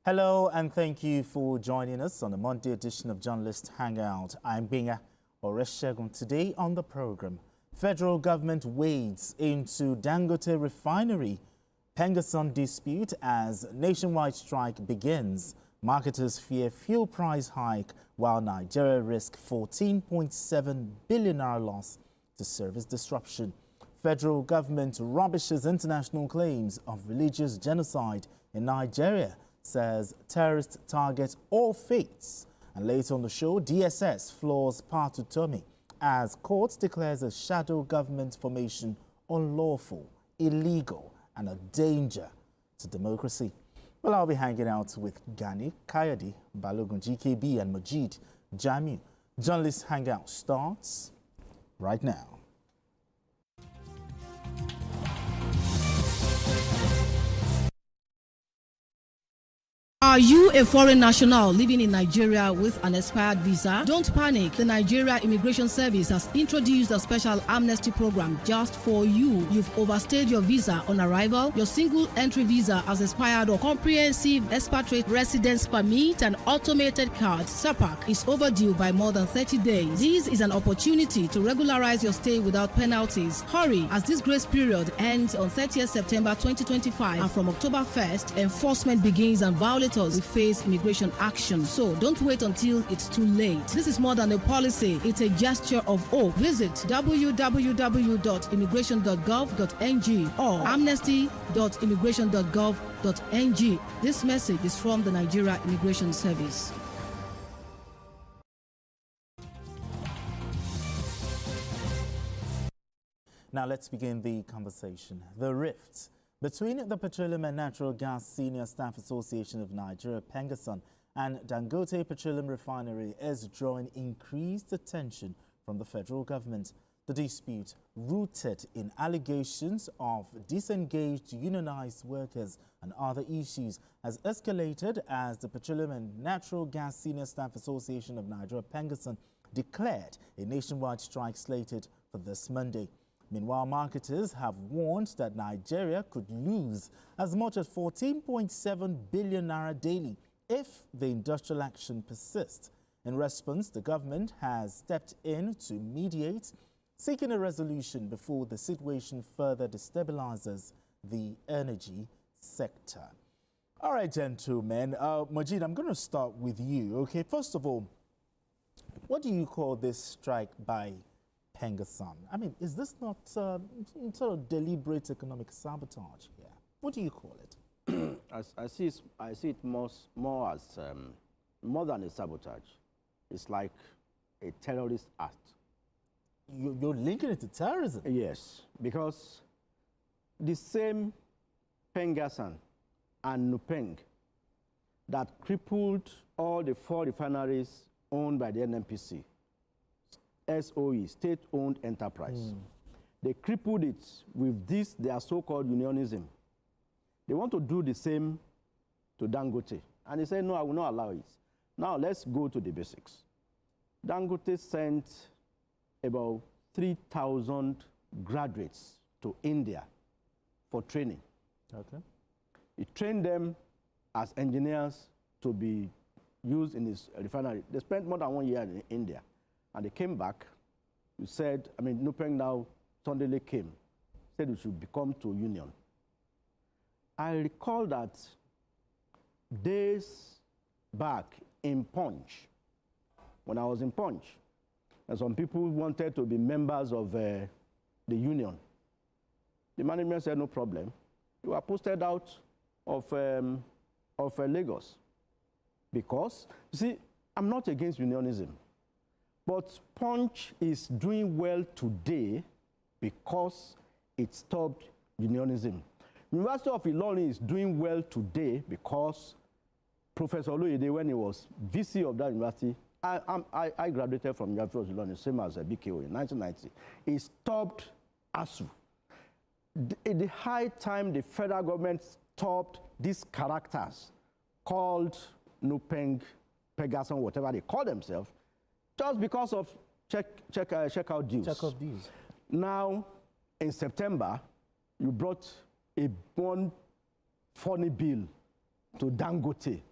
Hello and thank you for joining us on the Monday edition of Journalist Hangout. I'm Binga Oreshegun. Today on the program, federal government wades into Dangote refinery, PENGASSAN dispute as nationwide strike begins. Marketers fear fuel price hike while Nigeria risks 14.7 billion naira loss to service disruption. Federal government rubbishes international claims of religious genocide in Nigeria, says terrorists target all faiths. And later on the show, DSS floors Patutomi as court declares a shadow government formation unlawful, illegal, and a danger to democracy. Well, I'll be hanging out with Gani, Kayode, Balogun, GKB, and Majid Jamiu. Journalist Hangout starts right now. Are you a foreign national living in Nigeria with an expired visa? Don't panic. The Nigeria Immigration Service has introduced a special amnesty program just for you. You've overstayed your visa on arrival, your single entry visa has expired, or comprehensive expatriate residence permit and automated card (SAPAC) is overdue by more than 30 days. This is an opportunity to regularize your stay without penalties. Hurry, as this grace period ends on 30th September 2025, and from October 1st, enforcement begins and violators will face immigration action. So don't wait until it's too late. This is more than a policy, it's a gesture of hope. Visit www.immigration.gov.ng or amnesty.immigration.gov.ng. This message is from the Nigeria Immigration Service. Now let's begin the conversation. The rift between the Petroleum and Natural Gas Senior Staff Association of Nigeria, PENGASSAN, and Dangote Petroleum Refinery is drawing increased attention from the federal government. The dispute, rooted in allegations of disengaged unionized workers and other issues, has escalated as the Petroleum and Natural Gas Senior Staff Association of Nigeria, PENGASSAN, declared a nationwide strike slated for this Monday. Meanwhile, marketers have warned that Nigeria could lose as much as 14.7 billion naira daily if the industrial action persists. In response, the government has stepped in to mediate, seeking a resolution before the situation further destabilizes the energy sector. All right, gentlemen. Majid, I'm going to start with you. Okay, first of all, what do you call this strike by PENGASSAN? I mean, is this not sort of deliberate economic sabotage here? What do you call it? I see it more as more than a sabotage. It's like a terrorist act. You're linking it to terrorism? Yes, because the same PENGASSAN and NUPENG that crippled all the 4 refineries owned by the NNPC, SOE, state-owned enterprise. They crippled it with this, their so-called unionism. They want to do the same to Dangote. And they say, no, I will not allow it. Now, let's go to the basics. Dangote sent about 3,000 graduates to India for training. Okay. He trained them as engineers to be used in his refinery. They spent more than 1 year in India. And they came back. You said, NUPENG now suddenly came, said we should become to union. I recall that days back in Punch, when I was in Punch, and some people wanted to be members of the union. The management said, no problem. You were posted out of Lagos. Because, you see, I'm not against unionism. But Punch is doing well today because it stopped unionism. University of Ilorin is doing well today because Professor Oloyede, when he was VC of that university, I graduated from University of Ilorin, same as BKO in 1990. He stopped ASU. At the high time, the federal government stopped these characters called NUPENG, PENGASSAN, whatever they call themselves, just because of check-out dues. Check-out dues. Now, in September, you brought one funny bill to Dangote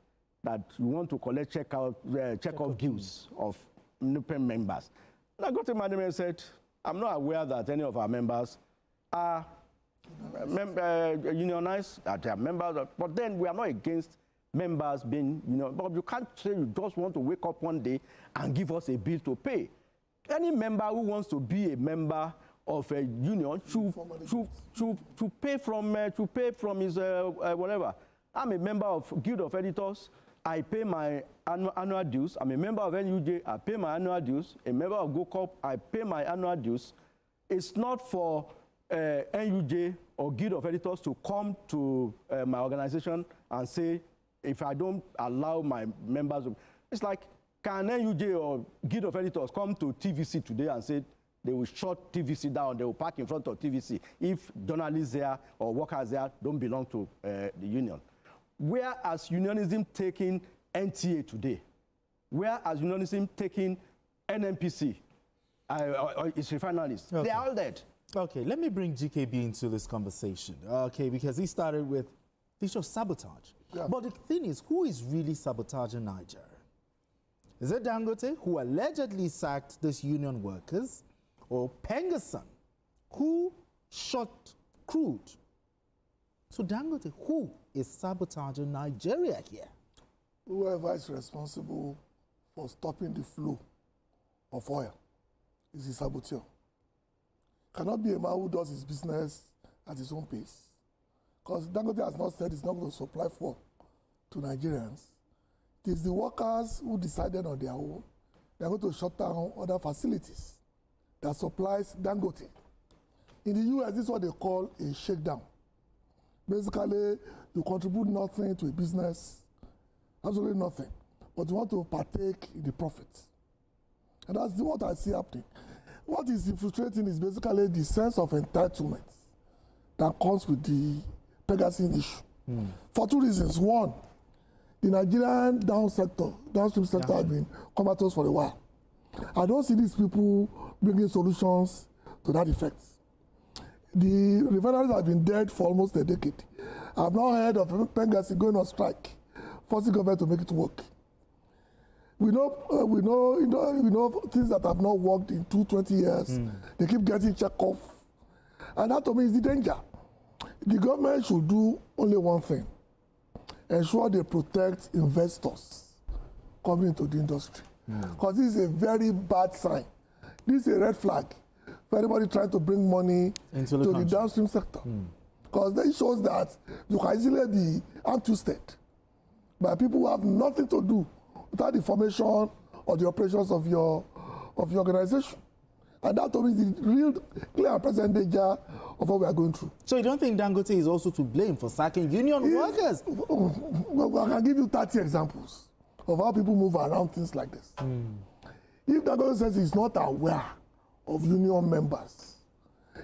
that you want to collect check-off dues of NUPEN members. Dangote management said, I'm not aware that any of our members are unionized, that they are members of, but then we are not against members being, but you can't say you just want to wake up one day and give us a bill to pay. Any member who wants to be a member of a union should pay from his whatever. I'm a member of Guild of Editors. I pay my annual dues. I'm a member of NUJ. I pay my annual dues. A member of GoCorp. I pay my annual dues. It's not for NUJ or Guild of Editors to come to my organization and say, if I don't allow my members, it's like, can NUJ or Guild of Editors come to TVC today and say they will shut TVC down, they will park in front of TVC if journalists there or workers there don't belong to the union? Whereas unionism taking NTA today, whereas unionism taking NNPC, its refineries, okay. They are all dead. Okay, let me bring GKB into this conversation, okay, because he started with the issue of sabotage. Yeah. But the thing is, who is really sabotaging Nigeria? Is it Dangote, who allegedly sacked these union workers, or PENGASSAN, who shot crude? So Dangote, who is sabotaging Nigeria here? Whoever is responsible for stopping the flow of oil is the saboteur. Cannot be a man who does his business at his own pace. Because Dangote has not said it's not going to supply fuel to Nigerians. It is the workers who decided on their own they're going to shut down other facilities that supplies Dangote. In the US, this is what they call a shakedown. Basically, you contribute nothing to a business, absolutely nothing, but you want to partake in the profits. And that's what I see happening. What is infiltrating is basically the sense of entitlement that comes with the PENGASSAN issue. For two reasons. One, the Nigerian downstream sector has been comatose for a while. I don't see these people bringing solutions to that effect. The refineries have been dead for almost a decade. I've not heard of PENGASSAN going on strike, forcing government to make it work. We know things that have not worked in 20 years. They keep getting checked off. And that to me is the danger. The government should do only one thing: ensure they protect investors coming into the industry. Because this is a very bad sign. This is a red flag for anybody trying to bring money into the downstream sector. Because that shows that you can easily be untwisted by people who have nothing to do without the formation or the operations of your organization. And that to me is the real clear and present danger of what we are going through. So you don't think Dangote is also to blame for sacking union workers? I can give you 30 examples of how people move around things like this. If Dangote says he's not aware of union members,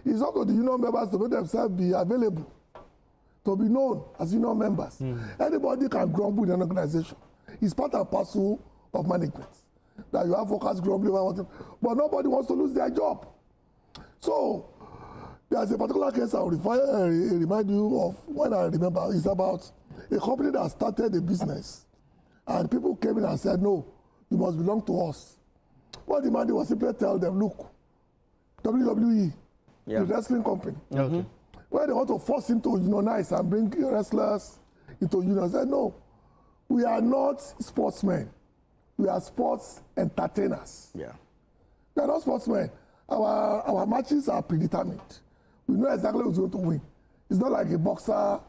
it's up to the union members to make themselves be available, to be known as union members. Anybody can grumble in an organization. It's part and parcel of management. That you have workers grumbling, but nobody wants to lose their job. So there's a particular case I'll remind you of when I remember. It's about a company that started a business, and people came in and said, no, you must belong to us. What the man did was simply tell them, look, WWE, the wrestling company, where they want to force him to unionize and bring wrestlers into unions, said, no, we are not sportsmen. We are sports entertainers. We are not sportsmen. Our matches are predetermined. We know exactly who's going to win. It's not like a boxer.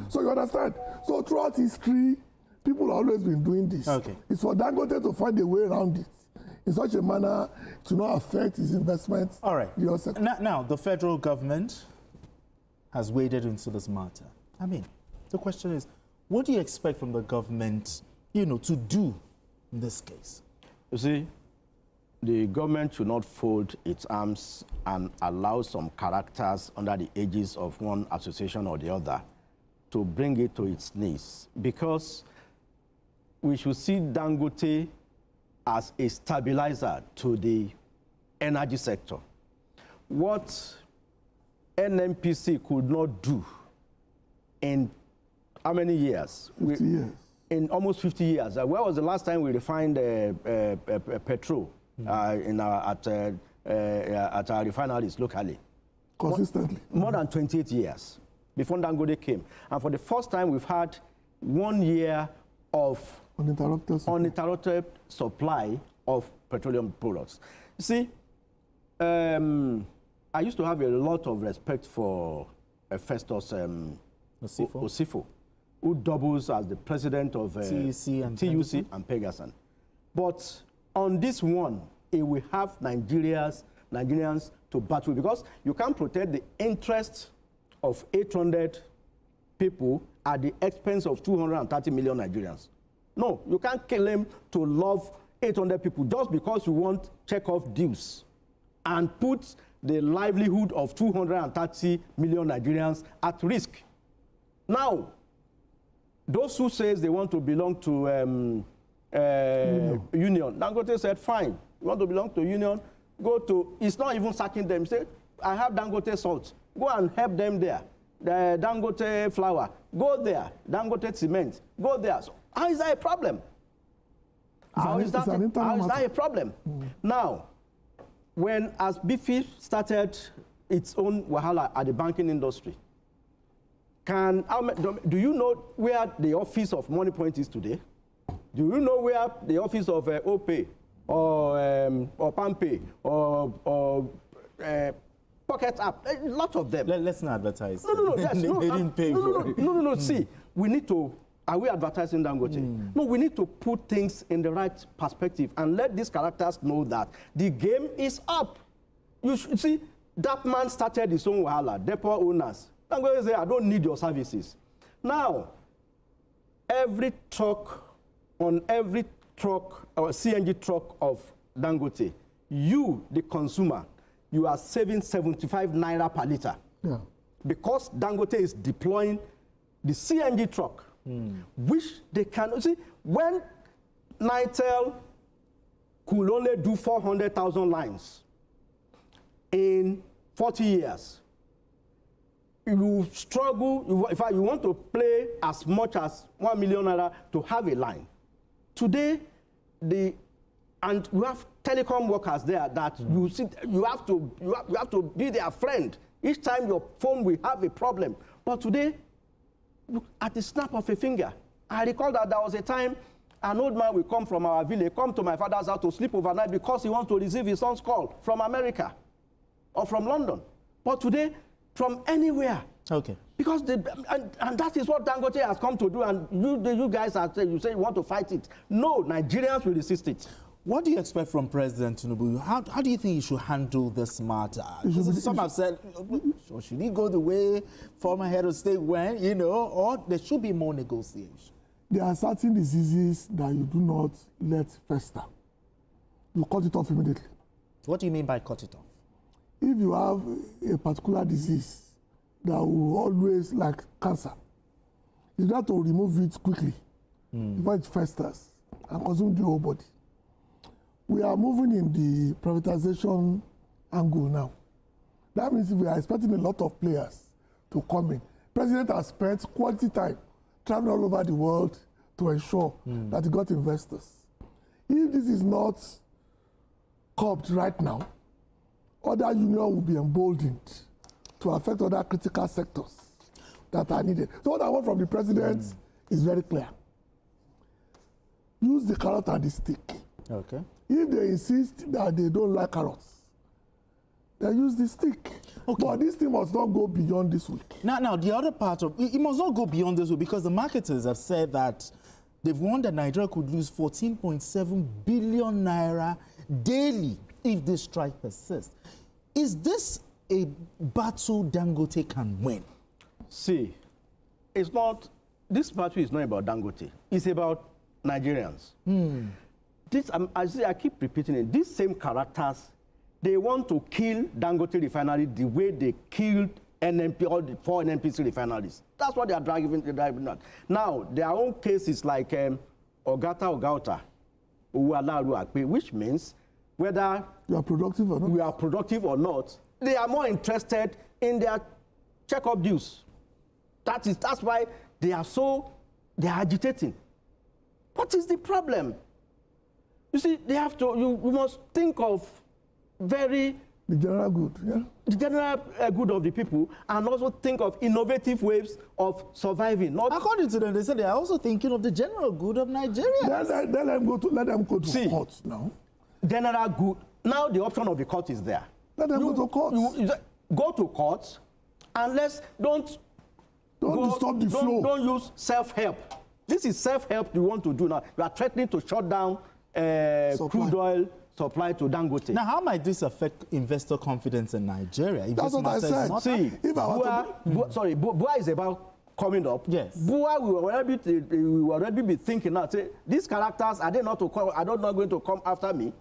So you understand? So throughout history, people have always been doing this. It's for Dangote to find a way around it in such a manner to not affect his investments. All right. Now, the federal government has waded into this matter. I mean, the question is, what do you expect from the government, to do in this case? You see, the government should not fold its arms and allow some characters under the aegis of one association or the other to bring it to its knees, because we should see Dangote as a stabilizer to the energy sector. What NNPC could not do in how many years? 50 years. in almost 50 years. Where was the last time we refined petrol at our refineries locally? Consistently. More than 28 years before Dangote came. And for the first time, we've had 1 year of uninterrupted supply of petroleum products. You see, I used to have a lot of respect for Festus Osifo, who doubles as the president of TUC and PENGASSAN. But on this one, it will have Nigerians to battle, because you can't protect the interests of 800 people at the expense of 230 million Nigerians. No, you can't claim to love 800 people just because you want check-off dues and put the livelihood of 230 million Nigerians at risk. Now, those who say they want to belong to union, Dangote said, fine, you want to belong to union, go to, it's not even sacking them. Say, I have Dangote salt, go and help them there. The Dangote flour, go there. Dangote cement, go there. So how is that a problem? How is that a problem? Now, as BFI started its own wahala at the banking industry, do you know where the office of Money Point is today? Do you know where the office of OPay or PAMPay or Pocket App? A lot of them. Let's not advertise. No. They didn't pay for it. No. See, we need to. Are we advertising Dangote? No, we need to put things in the right perspective and let these characters know that the game is up. You should see, that man started his own wahala, depot owners. Dangote say, I don't need your services. Now, every truck or CNG truck of Dangote, you, the consumer, you are saving 75 naira per liter. Yeah. Because Dangote is deploying the CNG truck, which they can see. When Nitel could only do 400,000 lines in 40 years, you struggle. In fact, you want to pay as much as 1 million naira to have a line. Today, and you have telecom workers there that you have to be their friend. Each time your phone will have a problem. But today, at the snap of a finger, I recall that there was a time an old man will come from our village, come to my father's house to sleep overnight because he wants to receive his son's call from America or from London. But today, from anywhere. Okay. Because and that is what Dangote has come to do, and you guys are saying, you say you want to fight it. No, Nigerians will resist it. What do you expect from President Tinubu? How do you think he should handle this matter? Some have said, should he go the way former head of state went, or there should be more negotiation? There are certain diseases that you do not let fester. You cut it off immediately. What do you mean by cut it off? If you have a particular disease that will always, like cancer, you have to remove it quickly before it festers and consume the whole body. We are moving in the privatization angle now. That means we are expecting a lot of players to come in. President has spent quality time traveling all over the world to ensure that he got investors. If this is not curbed right now, other unions will be emboldened to affect other critical sectors that are needed. So what I want from the president is very clear. Use the carrot and the stick. Okay. If they insist that they don't like carrots, they use the stick. Okay. But this thing must not go beyond this week. Now, the other part of it must not go beyond this week, because the marketers have said that they've warned that Nigeria could lose 14.7 billion naira daily if this strike persists. Is this a battle Dangote can win? See, this battle is not about Dangote. It's about Nigerians. I keep repeating it. These same characters, they want to kill Dangote refinery the way they killed NNP, all the 4 NNPC refineries. That's what they are driving at. Now, their own case is like Ogata, which means whether you are productive or not, we are productive or not, they are more interested in their check-up dues. That's why they are agitating. What is the problem? You see, they have to, you must think of the general good, yeah? The general good of the people, and also think of innovative ways of surviving. Not according to them, they said they are also thinking of the general good of Nigeria. Let them go to court now. General good. Now the option of the court is there. Let them go to court. Go to court, and don't disturb the flow. Don't use self-help. This is self-help you want to do now. You are threatening to shut down crude oil supply to Dangote. Now, how might this affect investor confidence in Nigeria? If that's what I said. See, Bua is about coming up. Yes. Bua will already be thinking now, say, these characters, are they not going to come after me?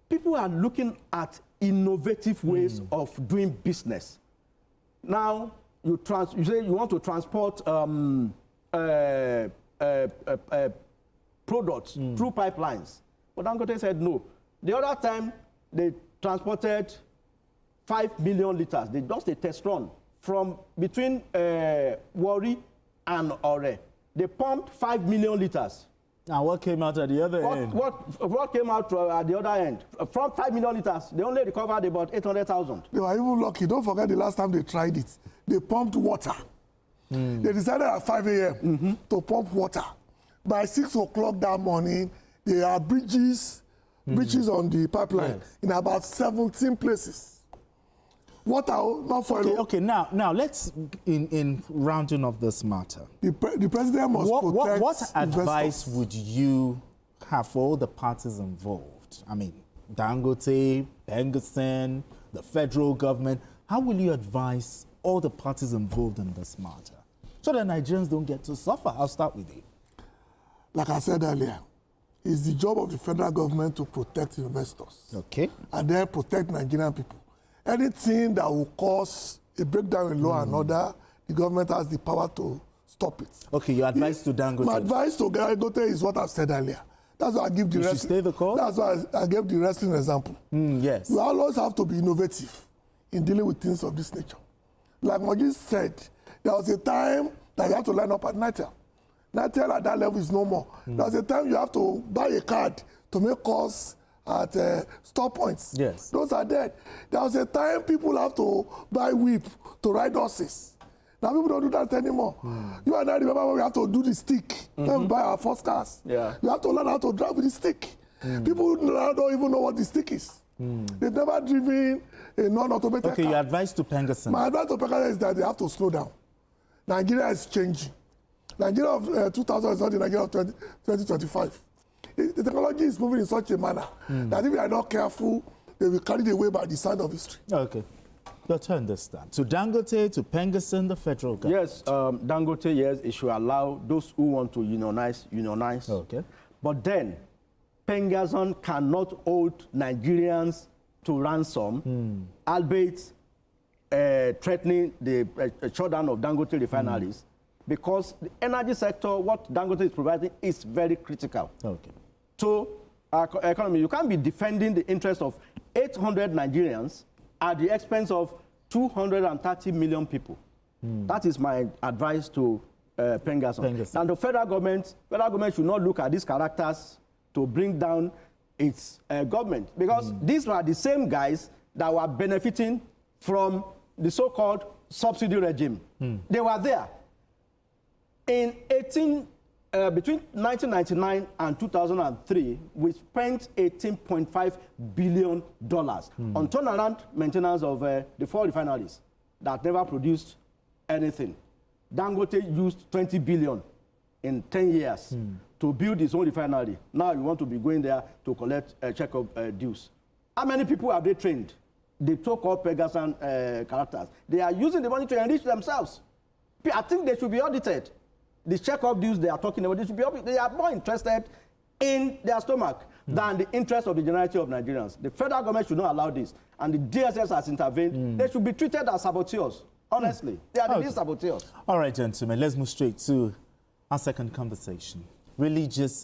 People are looking at innovative ways of doing business. Now, you say you want to transport products through pipelines. But Dangote said no. The other time, they transported 5 million liters. They just a test run from between Warri and Ore. They pumped 5 million liters. Now, what came out at the other end? What came out at the other end? From 5 million liters, they only recovered about 800,000. They were even lucky. Don't forget the last time they tried it. They pumped water. They decided at 5 a.m. To pump water. By 6 o'clock that morning, there are bridges on the pipeline in about 17 places. Water, not for okay. Now let's in rounding off this matter. The president must protect. What advice investors. would you have for all the parties involved? I mean, Dangote, PENGASSAN, the federal government. How will you advise all the parties involved in this matter so that Nigerians don't get to suffer? I'll start with you. Like I said earlier, it's the job of the federal government to protect investors. Okay. And then protect Nigerian people. Anything that will cause a breakdown in law and order, the government has the power to stop it. Okay, your advice to Dangote? My advice to Dangote is what I said earlier. That's why I give the wrestling. Stay the course? That's why I gave the wrestling example. Yes. We always have to be innovative in dealing with things of this nature. Like Moji said, there was a time that you have to line up at Nitel. Nitel at that level is no more. There was a time you have to buy a card to make calls at store points. Yes. Those are dead. There was a time people have to buy whip to ride horses. Now people don't do that anymore. You and I remember when we have to do the stick when we buy our first cars. Yeah. You have to learn how to drive with the stick. People now don't even know what the stick is. They've never driven a non-automated car. Okay, your advice to PENGASSAN? My advice to PENGASSAN is that they have to slow down. Nigeria is changing. Nigeria of 2000 is not the Nigeria of 2025. The technology is moving in such a manner that if we are not careful, they will carry the away by the side of history. Okay. Your turn this time. To Dangote, to PENGASSAN, the federal government. Yes, Dangote, yes, it should allow those who want to unionize. Okay. But then, PENGASSAN cannot hold Nigerians to ransom, albeit threatening the shutdown of Dangote refineries, because the energy sector, what Dangote is providing, is very critical. Okay. To our economy, you can't be defending the interests of 800 Nigerians at the expense of 230 million people. That is my advice to PENGASSAN. And the federal government should not look at these characters to bring down its government, because these are the same guys that were benefiting from the so-called subsidy regime. They were there. Between 1999 and 2003, we spent $18.5 billion on turnaround maintenance of the 4 refineries that never produced anything. Dangote used $20 billion in 10 years to build his own refinery. Now you want to be going there to collect check-up dues. How many people have they trained? The so-called PENGASSAN characters. They are using the money to enrich themselves. I think they should be audited. The check-up dues they are talking about, they are more interested in their stomach than the interest of the generality of Nigerians. The federal government should not allow this. And the DSS has intervened. They should be treated as saboteurs. Honestly, they are the saboteurs. All right, gentlemen, let's move straight to our second conversation. Religious